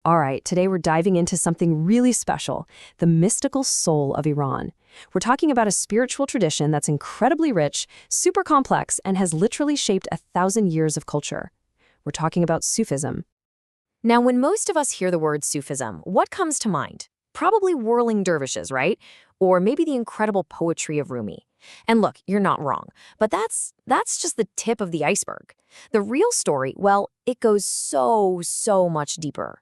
All right, today we're diving into something really special, the mystical soul of Iran. We're talking about a spiritual tradition that's incredibly rich, super complex, and has literally shaped 1,000 years of culture. We're talking about Sufism. Now, when most of us hear the word Sufism, what comes to mind? Probably whirling dervishes, right? Or maybe the incredible poetry of Rumi. And look, you're not wrong, but that's just the tip of the iceberg. The real story, well, it goes so much deeper.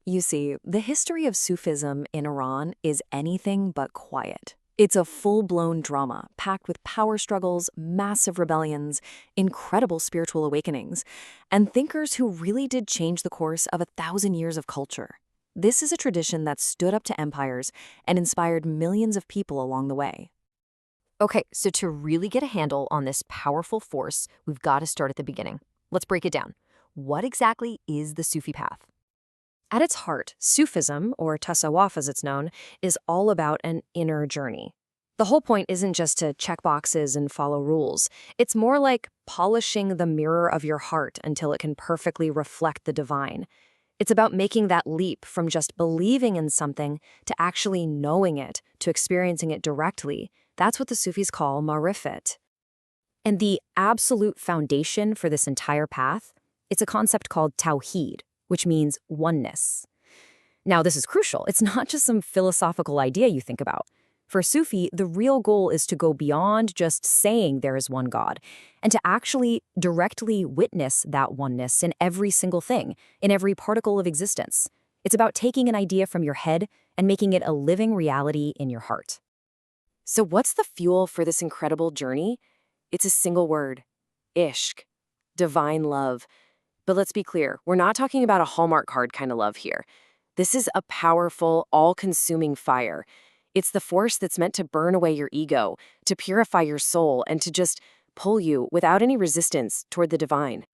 You see, the history of Sufism in Iran is anything but quiet. It's a full-blown drama, packed with power struggles, massive rebellions, incredible spiritual awakenings, and thinkers who really did change the course of 1,000 years of culture. This is a tradition that stood up to empires and inspired millions of people along the way. Okay, so to really get a handle on this powerful force, we've got to start at the beginning. Let's break it down. What exactly is the Sufi path? At its heart, Sufism, or tasawwuf as it's known, is all about an inner journey. The whole point isn't just to check boxes and follow rules. It's more like polishing the mirror of your heart until it can perfectly reflect the divine. It's about making that leap from just believing in something to actually knowing it, to experiencing it directly. That's what the Sufis call ma'rifat. And the absolute foundation for this entire path, it's a concept called tawheed, which means oneness. Now, this is crucial. It's not just some philosophical idea you think about. For Sufi, the real goal is to go beyond just saying there is one God, and to actually directly witness that oneness in every single thing, in every particle of existence. It's about taking an idea from your head and making it a living reality in your heart. So what's the fuel for this incredible journey? It's a single word: ishq, divine love. But let's be clear, we're not talking about a Hallmark card kind of love here. This is a powerful, all-consuming fire. It's the force that's meant to burn away your ego, to purify your soul, and to just pull you, without any resistance, toward the divine.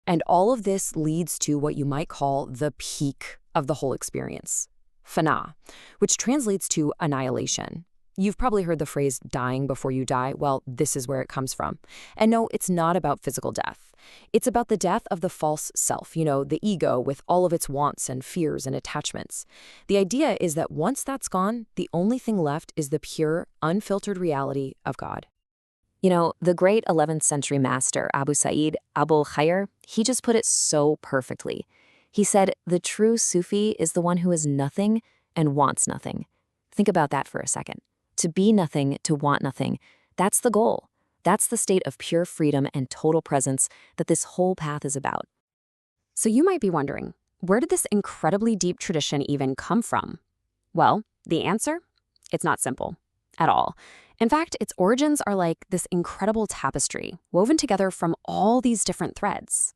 And all of this leads to what you might call the peak of the whole experience, Fana, which translates to annihilation. You've probably heard the phrase dying before you die. Well, this is where it comes from. And no, it's not about physical death. It's about the death of the false self, the ego with all of its wants and fears and attachments. The idea is that once that's gone, the only thing left is the pure, unfiltered reality of God. The great 11th century master, Abu Sa'id Abul Khair, he just put it so perfectly. He said, the true Sufi is the one who is nothing and wants nothing. Think about that for a second. To be nothing, to want nothing, that's the goal. That's the state of pure freedom and total presence that this whole path is about. So you might be wondering, where did this incredibly deep tradition even come from? Well, the answer? It's not simple at all. In fact, its origins are like this incredible tapestry, woven together from all these different threads.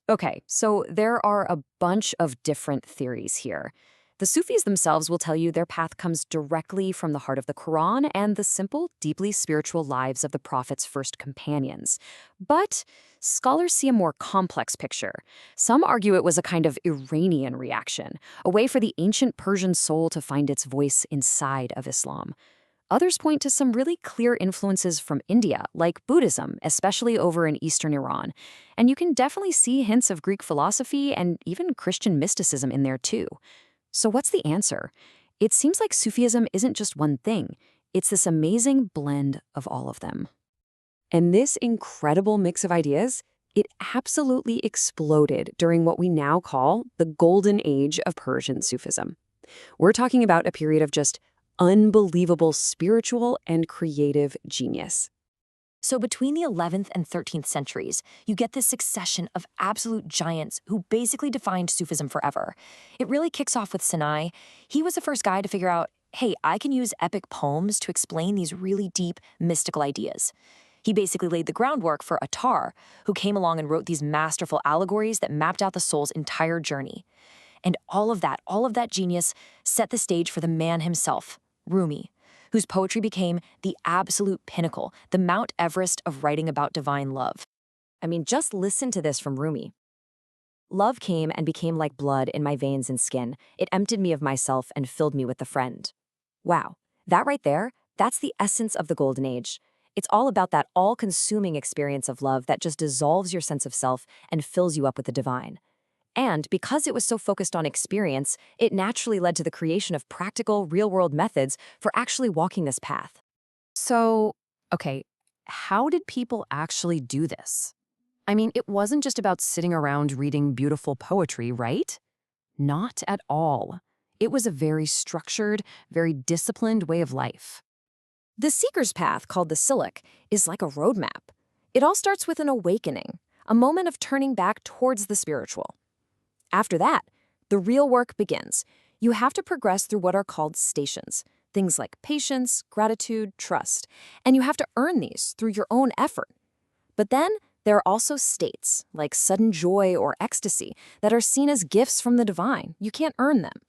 Okay, so there are a bunch of different theories here. The Sufis themselves will tell you their path comes directly from the heart of the Quran and the simple, deeply spiritual lives of the Prophet's first companions. But scholars see a more complex picture. Some argue it was a kind of Iranian reaction, a way for the ancient Persian soul to find its voice inside of Islam. Others point to some really clear influences from India, like Buddhism, especially over in eastern Iran. And you can definitely see hints of Greek philosophy and even Christian mysticism in there too. So what's the answer? It seems like Sufism isn't just one thing. It's this amazing blend of all of them. And this incredible mix of ideas, it absolutely exploded during what we now call the Golden Age of Persian Sufism. We're talking about a period of just unbelievable spiritual and creative genius. So between the 11th and 13th centuries, you get this succession of absolute giants who basically defined Sufism forever. It really kicks off with Sinai. He was the first guy to figure out, hey, I can use epic poems to explain these really deep, mystical ideas. He basically laid the groundwork for Attar, who came along and wrote these masterful allegories that mapped out the soul's entire journey. And all of that genius set the stage for the man himself, Rumi, whose poetry became the absolute pinnacle, the Mount Everest of writing about divine love. I mean, just listen to this from Rumi. Love came and became like blood in my veins and skin. It emptied me of myself and filled me with the friend. Wow, that right there, that's the essence of the Golden Age. It's all about that all-consuming experience of love that just dissolves your sense of self and fills you up with the divine. And because it was so focused on experience, it naturally led to the creation of practical, real-world methods for actually walking this path. So, okay, how did people actually do this? I mean, it wasn't just about sitting around reading beautiful poetry, right? Not at all. It was a very structured, very disciplined way of life. The seeker's path, called the Suluk, is like a roadmap. It all starts with an awakening, a moment of turning back towards the spiritual. After that, the real work begins. You have to progress through what are called stations, things like patience, gratitude, trust, and you have to earn these through your own effort. But then there are also states, like sudden joy or ecstasy, that are seen as gifts from the divine. You can't earn them.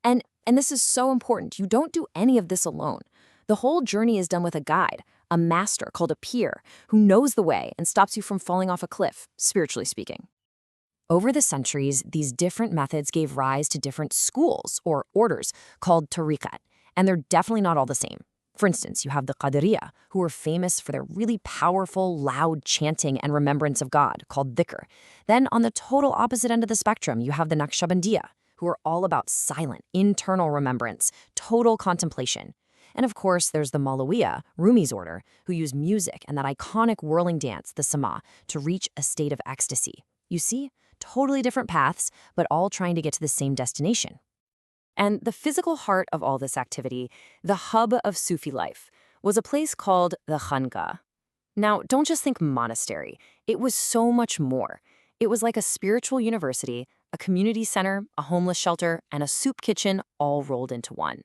And this is so important. You don't do any of this alone. The whole journey is done with a guide, a master called a peer, who knows the way and stops you from falling off a cliff, spiritually speaking. Over the centuries, these different methods gave rise to different schools or orders called tariqat, and they're definitely not all the same. For instance, you have the Qadiriyya, who are famous for their really powerful, loud chanting and remembrance of God, called Dhikr. Then on the total opposite end of the spectrum, you have the Naqshbandiyya, who are all about silent, internal remembrance, total contemplation. And of course, there's the Malawiya, Rumi's order, who use music and that iconic whirling dance, the sama, to reach a state of ecstasy. You see? Totally different paths, but all trying to get to the same destination. And the physical heart of all this activity, the hub of Sufi life, was a place called the Khanqah. Now, don't just think monastery. It was so much more. It was like a spiritual university, a community center, a homeless shelter, and a soup kitchen all rolled into one.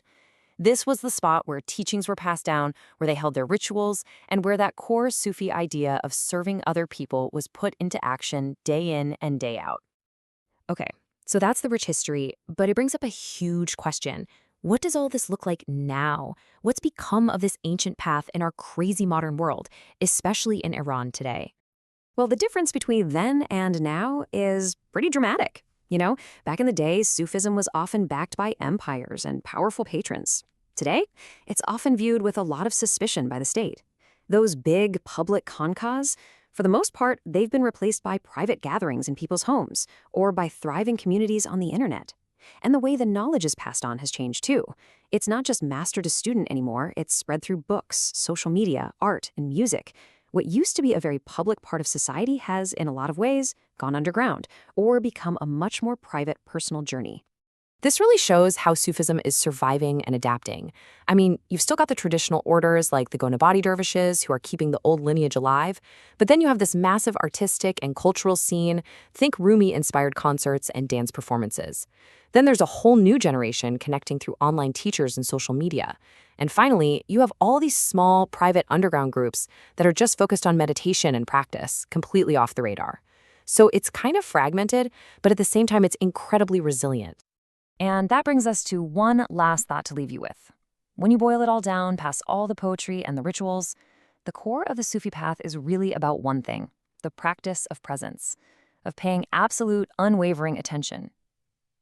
This was the spot where teachings were passed down, where they held their rituals, and where that core Sufi idea of serving other people was put into action day in and day out. Okay, so that's the rich history, but it brings up a huge question. What does all this look like now? What's become of this ancient path in our crazy modern world, especially in Iran today? Well, the difference between then and now is pretty dramatic. You know, back in the day, Sufism was often backed by empires and powerful patrons. Today, it's often viewed with a lot of suspicion by the state. Those big public khanqahs, for the most part, they've been replaced by private gatherings in people's homes or by thriving communities on the internet. And the way the knowledge is passed on has changed too. It's not just master to student anymore, it's spread through books, social media, art, and music. What used to be a very public part of society has, in a lot of ways, gone underground or become a much more private, personal journey. This really shows how Sufism is surviving and adapting. I mean, you've still got the traditional orders like the Gonabadi dervishes who are keeping the old lineage alive, but then you have this massive artistic and cultural scene, think Rumi-inspired concerts and dance performances. Then there's a whole new generation connecting through online teachers and social media. And finally, you have all these small, private underground groups that are just focused on meditation and practice, completely off the radar. So it's kind of fragmented, but at the same time, it's incredibly resilient. And that brings us to one last thought to leave you with. When you boil it all down, past all the poetry and the rituals, the core of the Sufi path is really about one thing, the practice of presence, of paying absolute, unwavering attention.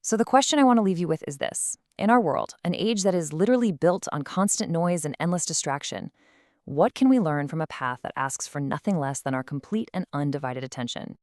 So the question I want to leave you with is this. In our world, an age that is literally built on constant noise and endless distraction, what can we learn from a path that asks for nothing less than our complete and undivided attention?